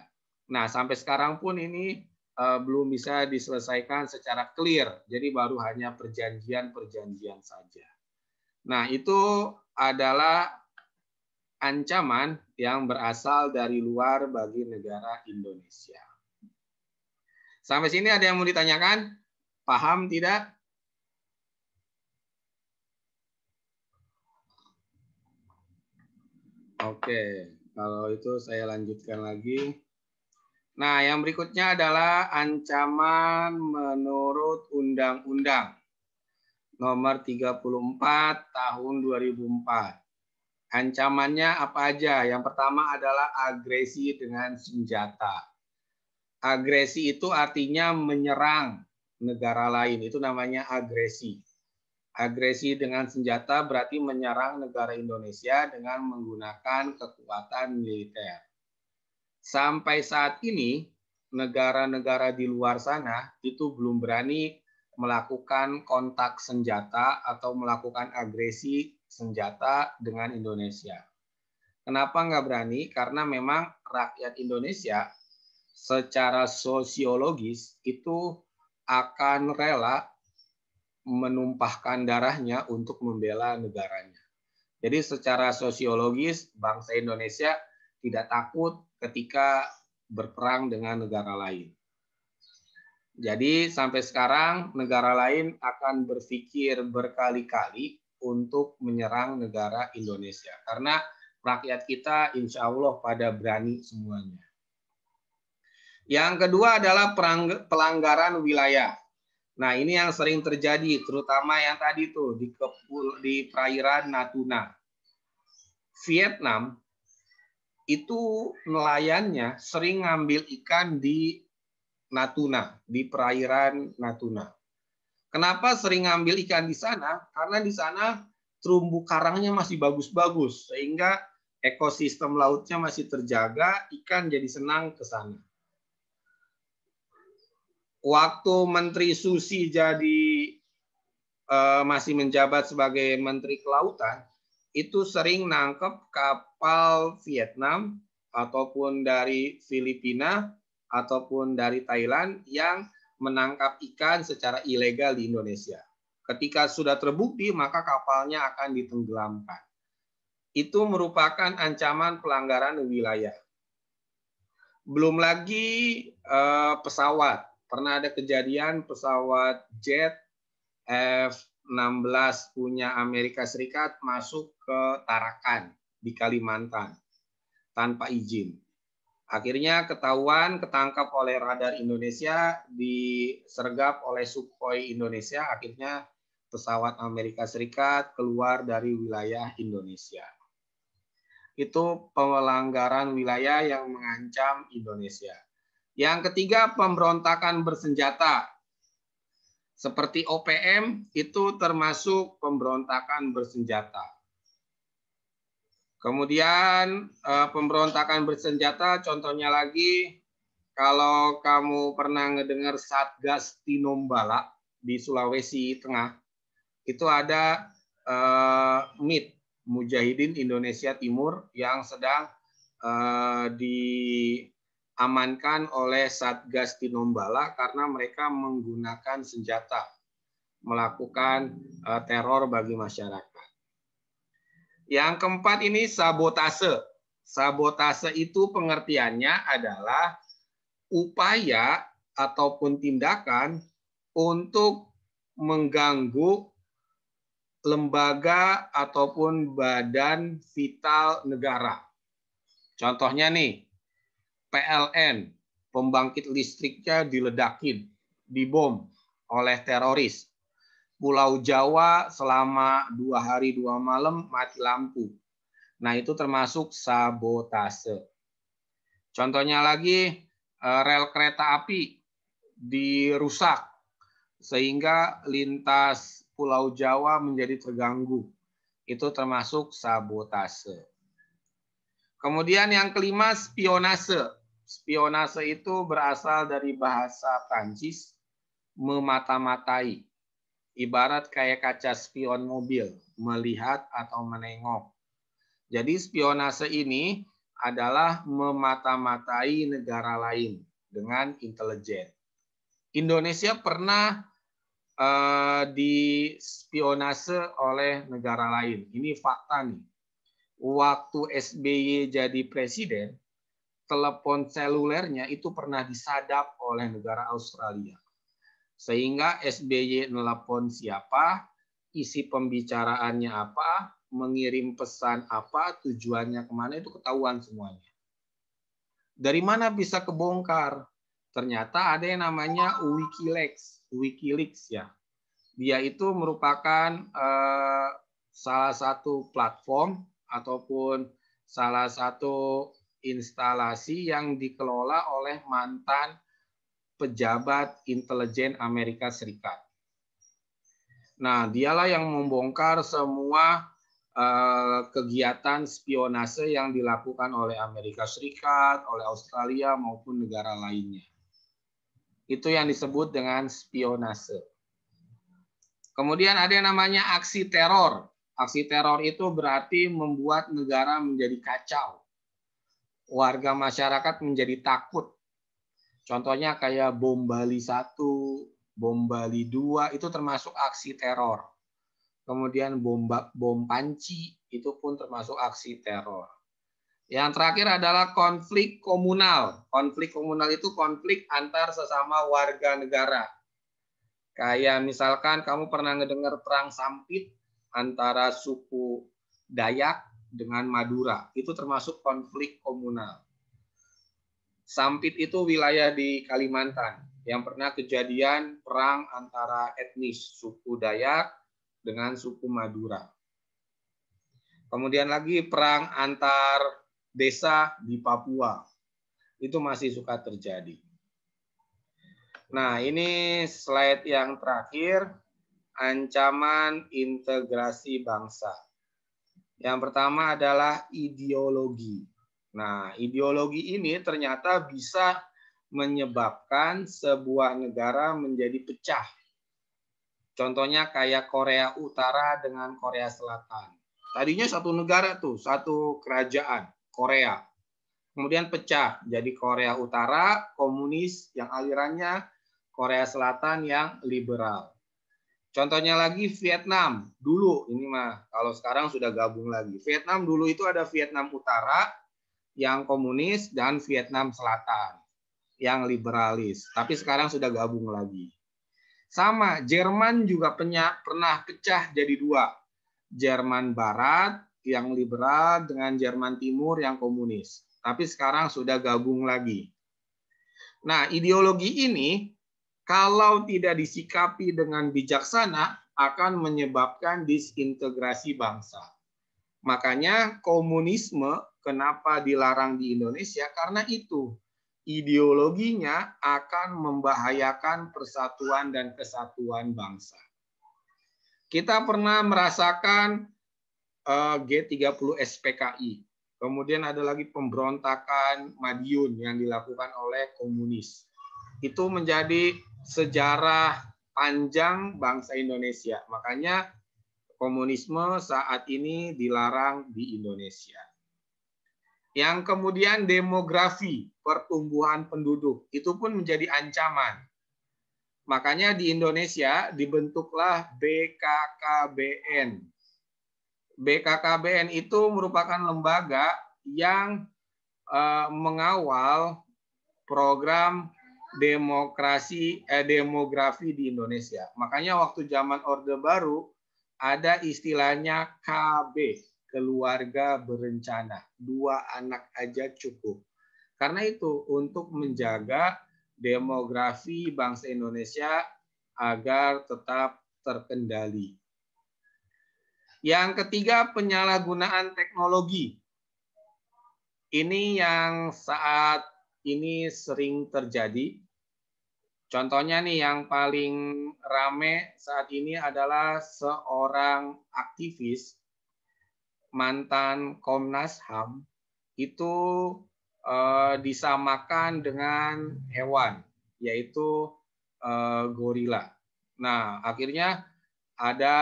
Nah, sampai sekarang pun ini belum bisa diselesaikan secara clear. Jadi baru hanya perjanjian-perjanjian saja. Nah, itu adalah ancaman yang berasal dari luar bagi negara Indonesia. Sampai sini ada yang mau ditanyakan? Paham tidak? Oke, kalau itu saya lanjutkan lagi. Nah, yang berikutnya adalah ancaman menurut Undang-Undang Nomor 34 Tahun 2004. Ancamannya apa aja? Yang pertama adalah agresi dengan senjata. Agresi itu artinya menyerang negara lain. Itu namanya agresi. Agresi dengan senjata berarti menyerang negara Indonesia dengan menggunakan kekuatan militer. Sampai saat ini, negara-negara di luar sana itu belum berani melakukan kontak senjata atau melakukan agresi senjata dengan Indonesia. Kenapa nggak berani? Karena memang rakyat Indonesia secara sosiologis itu akan rela menumpahkan darahnya untuk membela negaranya. Jadi secara sosiologis bangsa Indonesia tidak takut ketika berperang dengan negara lain. Jadi sampai sekarang negara lain akan berpikir berkali-kali untuk menyerang negara Indonesia. Karena rakyat kita insya Allah pada berani semuanya. Yang kedua adalah pelanggaran wilayah. Nah, ini yang sering terjadi, terutama yang tadi tuh di perairan Natuna. Vietnam itu nelayannya sering ngambil ikan di Natuna, di perairan Natuna. Kenapa sering ngambil ikan di sana? Karena di sana terumbu karangnya masih bagus-bagus, sehingga ekosistem lautnya masih terjaga, ikan jadi senang ke sana. Waktu Menteri Susi masih menjabat sebagai Menteri Kelautan, itu sering nangkep kapal Vietnam ataupun dari Filipina ataupun dari Thailand yang menangkap ikan secara ilegal di Indonesia. Ketika sudah terbukti, maka kapalnya akan ditenggelamkan. Itu merupakan ancaman pelanggaran wilayah. Belum lagi pesawat. Pernah ada kejadian pesawat jet F-16 punya Amerika Serikat masuk ke Tarakan di Kalimantan tanpa izin. Akhirnya ketangkap oleh radar Indonesia, disergap oleh Sukhoi Indonesia, akhirnya pesawat Amerika Serikat keluar dari wilayah Indonesia. Itu pelanggaran wilayah yang mengancam Indonesia. Yang ketiga, pemberontakan bersenjata. Seperti OPM, itu termasuk pemberontakan bersenjata. Kemudian pemberontakan bersenjata, contohnya lagi, kalau kamu pernah ngedengar Satgas Tinombala di Sulawesi Tengah, itu ada MIT, Mujahidin Indonesia Timur, yang sedang diamankan oleh Satgas Tinombala karena mereka menggunakan senjata, melakukan teror bagi masyarakat. Yang keempat ini sabotase. Sabotase itu pengertiannya adalah upaya ataupun tindakan untuk mengganggu lembaga ataupun badan vital negara. Contohnya nih, PLN, pembangkit listriknya diledakin, dibom oleh teroris. Pulau Jawa selama 2 hari 2 malam mati lampu. Nah, itu termasuk sabotase. Contohnya lagi, rel kereta api dirusak sehingga lintas Pulau Jawa menjadi terganggu. Itu termasuk sabotase. Kemudian yang kelima, spionase. Spionase itu berasal dari bahasa Prancis, memata-matai. Ibarat kayak kaca spion mobil, melihat atau menengok. Jadi spionase ini adalah memata-matai negara lain dengan intelijen. Indonesia pernah dispionase oleh negara lain. Ini fakta nih. Waktu SBY jadi presiden, telepon selulernya itu pernah disadap oleh negara Australia. Sehingga SBY nelpon siapa, isi pembicaraannya apa, mengirim pesan apa, tujuannya kemana, itu ketahuan semuanya. Dari mana bisa kebongkar? Ternyata ada yang namanya Wikileaks ya. Dia itu merupakan salah satu platform ataupun salah satu instalasi yang dikelola oleh mantan pejabat intelijen Amerika Serikat. Nah, dialah yang membongkar semua kegiatan spionase yang dilakukan oleh Amerika Serikat, oleh Australia maupun negara lainnya. Itu yang disebut dengan spionase. Kemudian ada yang namanya aksi teror. Aksi teror itu berarti membuat negara menjadi kacau. Warga masyarakat menjadi takut. Contohnya kayak bom Bali 1, bom Bali 2, itu termasuk aksi teror. Kemudian bom Panci, itu pun termasuk aksi teror. Yang terakhir adalah konflik komunal. Konflik komunal itu konflik antar sesama warga negara. Kayak misalkan kamu pernah ngedengar perang Sampit antara suku Dayak dengan Madura. Itu termasuk konflik komunal. Sampit itu wilayah di Kalimantan yang pernah kejadian perang antara etnis suku Dayak dengan suku Madura. Kemudian lagi perang antar desa di Papua. Itu masih suka terjadi. Nah, ini slide yang terakhir, ancaman integrasi bangsa. Yang pertama adalah ideologi. Nah, ideologi ini ternyata bisa menyebabkan sebuah negara menjadi pecah. Contohnya kayak Korea Utara dengan Korea Selatan. Tadinya satu negara tuh, satu kerajaan, Korea. Kemudian pecah jadi Korea Utara komunis yang alirannya, Korea Selatan yang liberal. Contohnya lagi Vietnam. Dulu ini mah, kalau sekarang sudah gabung lagi. Vietnam dulu itu ada Vietnam Utara yang komunis dan Vietnam Selatan yang liberalis. Tapi sekarang sudah gabung lagi. Sama, Jerman juga pernah pecah jadi dua. Jerman Barat yang liberal dengan Jerman Timur yang komunis. Tapi sekarang sudah gabung lagi. Nah, ideologi ini kalau tidak disikapi dengan bijaksana akan menyebabkan disintegrasi bangsa. Makanya komunisme kenapa dilarang di Indonesia? Karena itu ideologinya akan membahayakan persatuan dan kesatuan bangsa. Kita pernah merasakan G30 SPKI. Kemudian ada lagi pemberontakan Madiun yang dilakukan oleh komunis. Itu menjadi sejarah panjang bangsa Indonesia. Makanya komunisme saat ini dilarang di Indonesia. Yang kemudian demografi, pertumbuhan penduduk, itu pun menjadi ancaman. Makanya di Indonesia dibentuklah BKKBN. BKKBN itu merupakan lembaga yang mengawal program demografi di Indonesia. Makanya waktu zaman Orde Baru ada istilahnya KB, keluarga berencana. 2 anak aja cukup. Karena itu untuk menjaga demografi bangsa Indonesia agar tetap terkendali. Yang ketiga, penyalahgunaan teknologi. Ini yang saat ini sering terjadi. Contohnya nih yang paling rame saat ini adalah seorang aktivis mantan Komnas HAM itu disamakan dengan hewan, yaitu gorila. Nah, akhirnya ada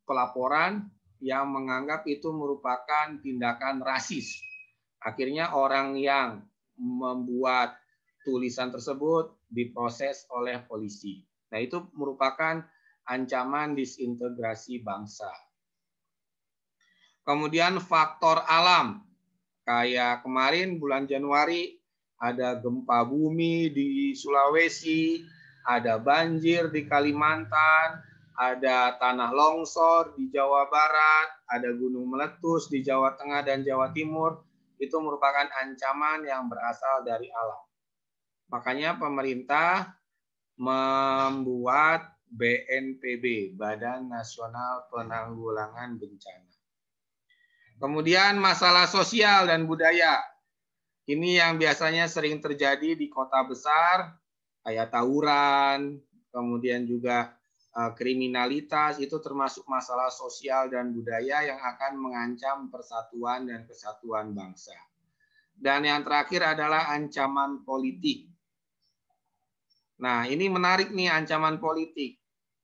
pelaporan yang menganggap itu merupakan tindakan rasis. Akhirnya orang yang membuat tulisan tersebut diproses oleh polisi. Nah, itu merupakan ancaman disintegrasi bangsa. Kemudian faktor alam. Kayak kemarin bulan Januari ada gempa bumi di Sulawesi, ada banjir di Kalimantan, ada tanah longsor di Jawa Barat, ada gunung meletus di Jawa Tengah dan Jawa Timur. Itu merupakan ancaman yang berasal dari alam. Makanya pemerintah membuat BNPB, Badan Nasional Penanggulangan Bencana. Kemudian masalah sosial dan budaya. Ini yang biasanya sering terjadi di kota besar, kayak tawuran, kemudian juga kriminalitas, itu termasuk masalah sosial dan budaya yang akan mengancam persatuan dan kesatuan bangsa. Dan yang terakhir adalah ancaman politik. Nah, ini menarik nih ancaman politik.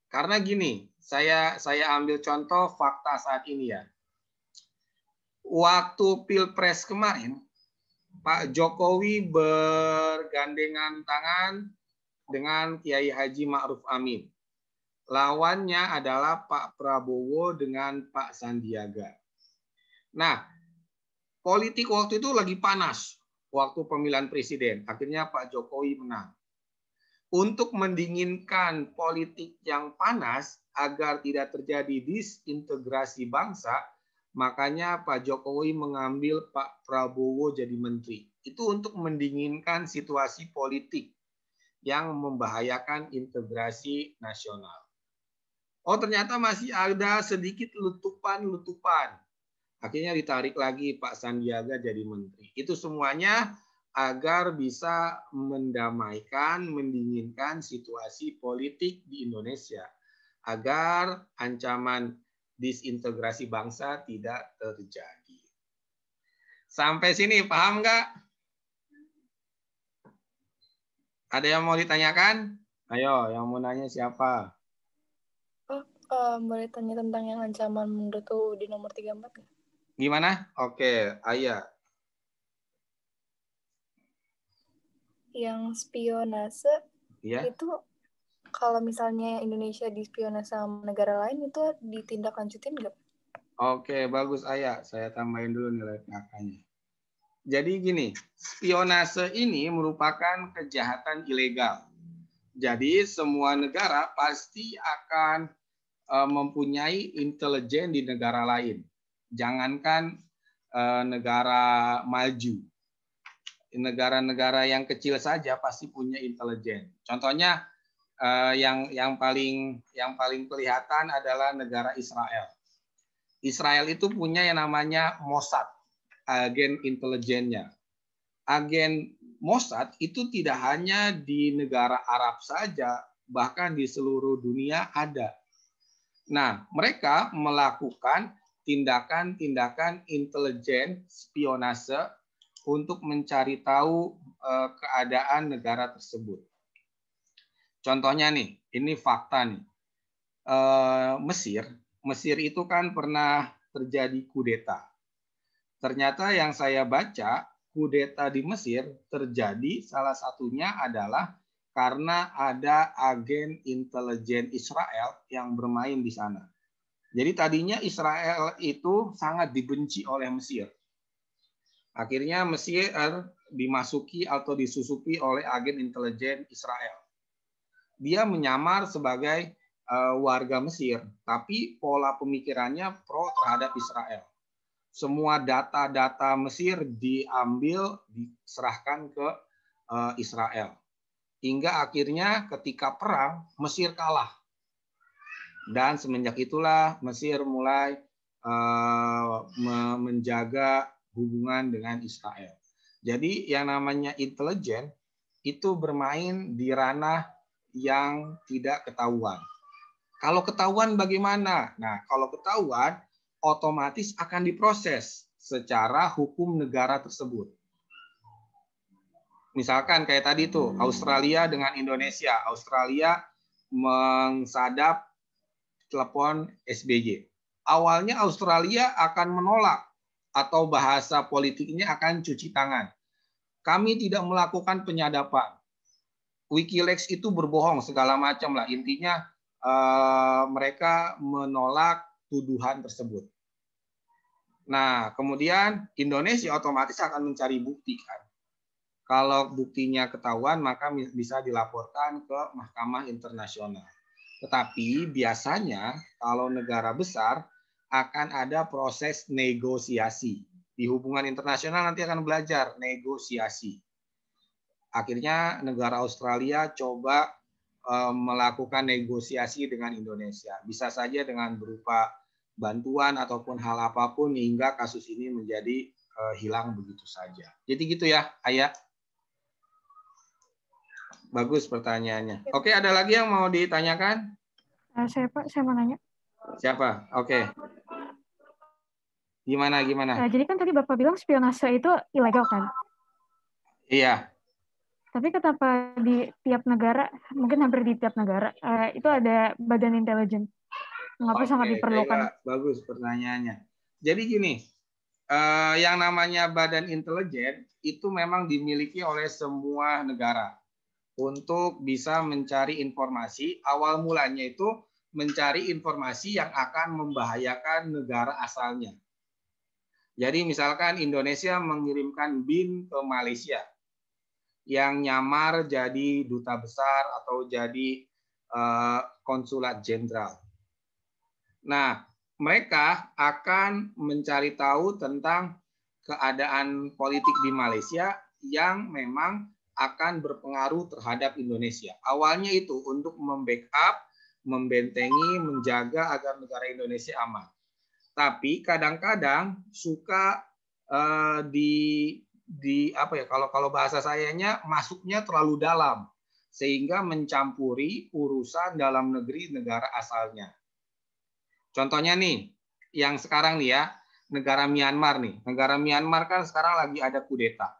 Karena gini, saya ambil contoh fakta saat ini ya. Waktu Pilpres kemarin, Pak Jokowi bergandengan tangan dengan Kiai Haji Ma'ruf Amin. Lawannya adalah Pak Prabowo dengan Pak Sandiaga. Nah, politik waktu itu lagi panas, waktu pemilihan presiden. Akhirnya Pak Jokowi menang. Untuk mendinginkan politik yang panas agar tidak terjadi disintegrasi bangsa, makanya Pak Jokowi mengambil Pak Prabowo jadi menteri. Itu untuk mendinginkan situasi politik yang membahayakan integrasi nasional. Oh, ternyata masih ada sedikit letupan-letupan. Akhirnya ditarik lagi Pak Sandiaga jadi menteri. Itu semuanya agar bisa mendamaikan, mendinginkan situasi politik di Indonesia. Agar ancaman disintegrasi bangsa tidak terjadi. Sampai sini paham nggak? Ada yang mau ditanyakan? Ayo, yang mau nanya siapa? Boleh tanya tentang yang ancaman menurut UUD nomor 34 nggak? Gimana? Oke, Ayah. Yang spionase Ya. itu kalau misalnya Indonesia dispionase sama negara lain itu ditindaklanjutin nggak? Oke, bagus Ayah. Saya tambahin dulu nilai PHK-nya. Jadi gini, spionase ini merupakan kejahatan ilegal. Jadi semua negara pasti akan mempunyai intelijen di negara lain. Jangankan negara maju. Negara-negara yang kecil saja pasti punya intelijen. Contohnya yang paling kelihatan adalah negara Israel. Israel itu punya yang namanya Mossad, agen intelijennya. Agen Mossad itu tidak hanya di negara Arab saja, bahkan di seluruh dunia ada. Nah, mereka melakukan tindakan-tindakan intelijen spionase untuk mencari tahu keadaan negara tersebut. Contohnya nih, ini fakta nih. Mesir itu kan pernah terjadi kudeta. Ternyata yang saya baca, kudeta di Mesir terjadi salah satunya adalah karena ada agen intelijen Israel yang bermain di sana. Jadi tadinya Israel itu sangat dibenci oleh Mesir. Akhirnya Mesir dimasuki atau disusupi oleh agen intelijen Israel. Dia menyamar sebagai warga Mesir, tapi pola pemikirannya pro terhadap Israel. Semua data-data Mesir diambil, diserahkan ke Israel. Hingga akhirnya ketika perang, Mesir kalah. Dan semenjak itulah Mesir mulai menjaga hubungan dengan Israel. Jadi yang namanya intelijen itu bermain di ranah yang tidak ketahuan. Kalau ketahuan bagaimana? Nah, kalau ketahuan otomatis akan diproses secara hukum negara tersebut. Misalkan kayak tadi tuh Australia dengan Indonesia. Australia mengsadap telepon SBY. Awalnya Australia akan menolak atau bahasa politiknya akan cuci tangan. kami tidak melakukan penyadapan. WikiLeaks itu berbohong segala macam lah. Intinya mereka menolak tuduhan tersebut. Nah, kemudian Indonesia otomatis akan mencari bukti kan. Kalau buktinya ketahuan, maka bisa dilaporkan ke Mahkamah Internasional. Tetapi biasanya kalau negara besar akan ada proses negosiasi. Di hubungan internasional nanti akan belajar negosiasi. Akhirnya negara Australia coba melakukan negosiasi dengan Indonesia. Bisa saja dengan berupa bantuan ataupun hal apapun hingga kasus ini menjadi hilang begitu saja. Jadi gitu ya, Ayah. Bagus pertanyaannya. Oke, ada lagi yang mau ditanyakan? Saya Pak, saya mau nanya. Siapa? Oke. Gimana? Jadi kan tadi Bapak bilang spionase itu ilegal kan? Iya. Tapi kenapa di tiap negara, mungkin hampir di tiap negara, itu ada badan intelijen? Mengapa sangat diperlukan? Baiklah. Bagus pertanyaannya. Jadi gini, yang namanya badan intelijen itu memang dimiliki oleh semua negara untuk bisa mencari informasi. Awal mulanya itu mencari informasi yang akan membahayakan negara asalnya. Jadi misalkan Indonesia mengirimkan BIN ke Malaysia yang nyamar jadi duta besar atau jadi konsulat jenderal. Nah, mereka akan mencari tahu tentang keadaan politik di Malaysia yang memang akan berpengaruh terhadap Indonesia. Awalnya itu untuk membackup, membentengi, menjaga agar negara Indonesia aman. Tapi kadang-kadang suka kalau bahasa sayanya masuknya terlalu dalam sehingga mencampuri urusan dalam negeri negara asalnya. Contohnya nih, yang sekarang nih ya, negara Myanmar nih. Negara Myanmar kan sekarang lagi ada kudeta.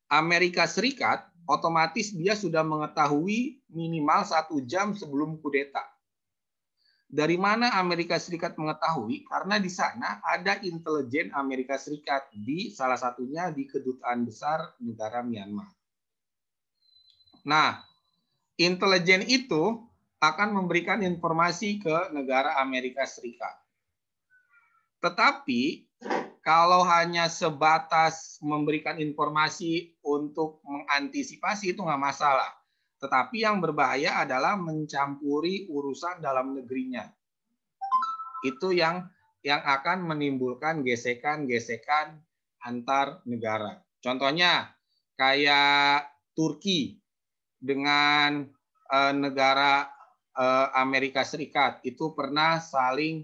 Amerika Serikat otomatis dia sudah mengetahui minimal 1 jam sebelum kudeta. Dari mana Amerika Serikat mengetahui? Karena di sana ada intelijen Amerika Serikat di salah satunya di kedutaan besar negara Myanmar. Nah, intelijen itu akan memberikan informasi ke negara Amerika Serikat. Tetapi kalau hanya sebatas memberikan informasi untuk mengantisipasi itu nggak masalah. Tetapi yang berbahaya adalah mencampuri urusan dalam negerinya. Itu yang akan menimbulkan gesekan-gesekan antar negara. Contohnya kayak Turki dengan negara Amerika Serikat itu pernah saling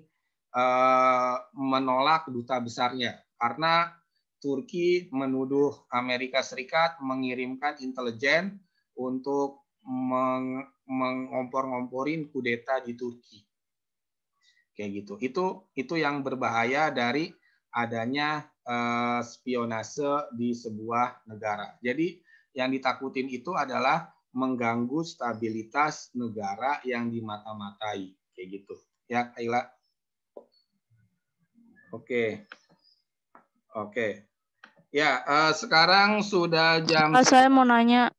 menolak duta besarnya karena Turki menuduh Amerika Serikat mengirimkan intelijen untuk mengompor-ngomporin kudeta di Turki. Kayak gitu. Itu yang berbahaya dari adanya spionase di sebuah negara. Jadi yang ditakutin itu adalah mengganggu stabilitas negara yang dimata-matai. Kayak gitu. Ya, Ayla. Oke. Ya, sekarang sudah jam... Saya mau nanya.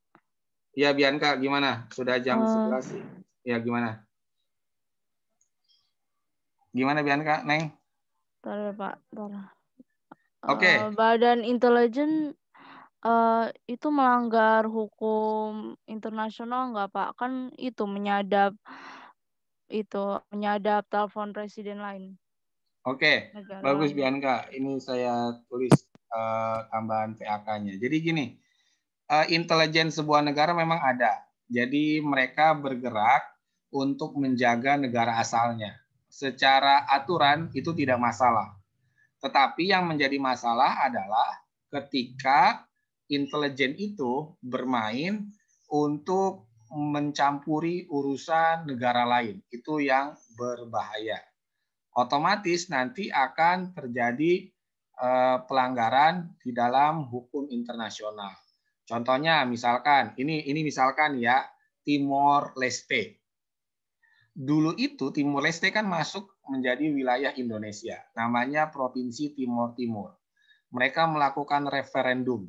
Ya, Bianca, gimana? Sudah jam 11. Ya, gimana? Gimana, Bianca, Neng? Bentar, Pak. Oke. Badan intelijen itu melanggar hukum internasional nggak, Pak? Kan itu menyadap telepon presiden lain. Oke, bagus Bianca. Ini saya tulis tambahan PAK-nya. Jadi gini, intelijen sebuah negara memang ada. Jadi mereka bergerak untuk menjaga negara asalnya. Secara aturan itu tidak masalah. Tetapi yang menjadi masalah adalah ketika intelijen itu bermain untuk mencampuri urusan negara lain. Itu yang berbahaya. Otomatis nanti akan terjadi pelanggaran di dalam hukum internasional. Contohnya misalkan, ini misalkan ya, Timor Leste. Dulu itu Timor Leste kan masuk menjadi wilayah Indonesia. Namanya Provinsi Timor Timur. Mereka melakukan referendum.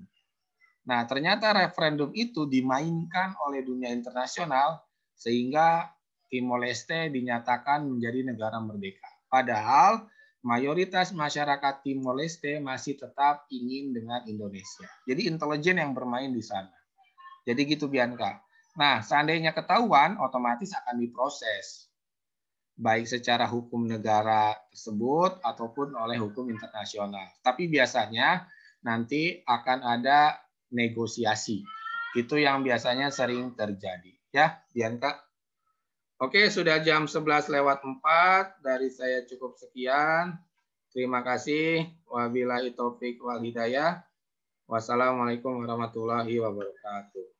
Nah, ternyata referendum itu dimainkan oleh dunia internasional sehingga Timor Leste dinyatakan menjadi negara merdeka. Padahal mayoritas masyarakat Timor Leste masih tetap ingin dengan Indonesia. Jadi intelijen yang bermain di sana. Jadi gitu Bianca. Nah, seandainya ketahuan, otomatis akan diproses. Baik secara hukum negara tersebut ataupun oleh hukum internasional. Tapi biasanya nanti akan ada negosiasi. Itu yang biasanya sering terjadi. Ya, Bianca. Oke, sudah jam 11:04. Dari saya cukup sekian. Terima kasih. Wabillahi taufik wal hidayah. Wassalamualaikum warahmatullahi wabarakatuh.